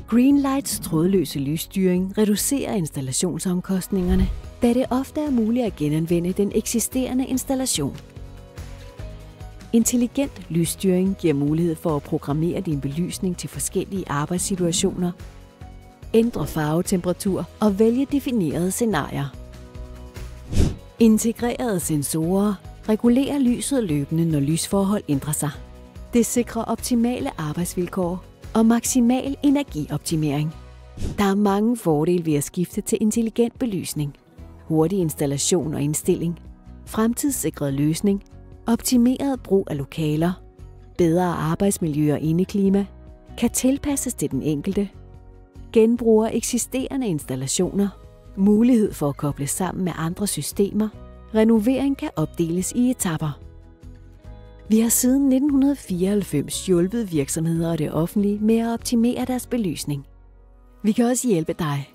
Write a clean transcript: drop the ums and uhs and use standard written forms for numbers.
Greenlights trådløse lysstyring reducerer installationsomkostningerne, da det ofte er muligt at genanvende den eksisterende installation. Intelligent lysstyring giver mulighed for at programmere din belysning til forskellige arbejdssituationer, ændre farvetemperatur og vælge definerede scenarier. Integrerede sensorer regulerer lyset løbende, når lysforhold ændrer sig. Det sikrer optimale arbejdsvilkår og maksimal energioptimering. Der er mange fordele ved at skifte til intelligent belysning. Hurtig installation og indstilling, fremtidssikret løsning, optimeret brug af lokaler, bedre arbejdsmiljø og indeklima, kan tilpasses til den enkelte, genbruger eksisterende installationer, mulighed for at koble sammen med andre systemer, renovering kan opdeles i etaper. Vi har siden 1994 hjulpet virksomheder og det offentlige med at optimere deres belysning. Vi kan også hjælpe dig.